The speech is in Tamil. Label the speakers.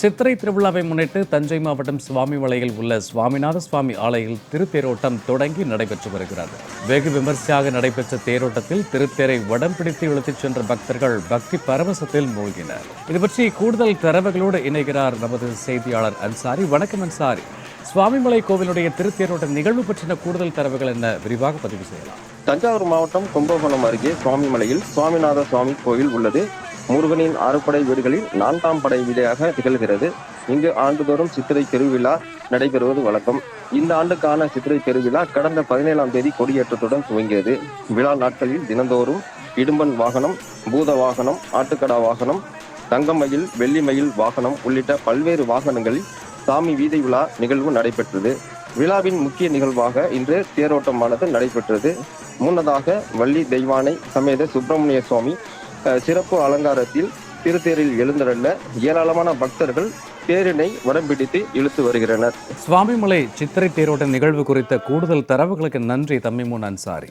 Speaker 1: சித்திரை திருவிழாவை முன்னிட்டு தஞ்சை மாவட்டம் சுவாமிமலையில் உள்ள சுவாமிநாத சுவாமி ஆலயில் திருத்தேரோட்டம் தொடங்கி நடைபெற்று வருகிறது. வெகு விமர்சையாக நடைபெற்ற தேரோட்டத்தில் திருத்தேரை வடம் பிடித்து இழுத்துச் சென்ற பக்தர்கள் பக்தி பரவசத்தில் மூழ்கினர். இதுபற்றி கூடுதல் தரவுகளோடு இணைகிறார் நமது செய்தியாளர் அன்சாரி. வணக்கம் அன்சாரி. சுவாமிமலை கோவிலுடைய திருத்தேரோட்ட நிகழ்வு பற்றின கூடுதல் தரவுகள் என்ன, விரிவாக பதிவு செய்யலாம்?
Speaker 2: தஞ்சாவூர் மாவட்டம் கும்பகோணம் அருகே சுவாமிமலையில் சுவாமிநாத சுவாமி கோயில் உள்ளது. முருகனின் 6 படை வீடுகளில் 4ஆம் படை வீடாக திகழ்கிறது. இங்கு ஆண்டுதோறும் சித்திரை பெருவிழா நடைபெறுவது வழக்கம். இந்த ஆண்டுக்கான சித்திரை பெருவிழா கடந்த 17ஆம் தேதி கொடியேற்றத்துடன் துவங்கியது. விழா நாட்களில் தினந்தோறும் இடும்பன் வாகனம், பூத வாகனம், ஆட்டுக்கடா வாகனம், தங்கமயில், வெள்ளிமயில் வாகனம் உள்ளிட்ட பல்வேறு வாகனங்களில் சாமி வீதி விழா நிகழ்வு நடைபெற்றது. விழாவின் முக்கிய நிகழ்வாக இன்று தேரோட்டமானது நடைபெற்றது. முன்னதாக வள்ளி தெய்வானை சமேத சுப்பிரமணிய சுவாமி சிறப்பு அலங்காரத்தில் திருத்தேரில் எழுந்தருள ஏராளமான பக்தர்கள் தேரினை வடம் பிடித்து இழுத்து வருகின்றனர்.
Speaker 1: சுவாமிமலை சித்திரை தேரோட்ட நிகழ்வு குறித்த கூடுதல் தரவுகளுக்கு நன்றி தம்மிமுன் அன்சாரி.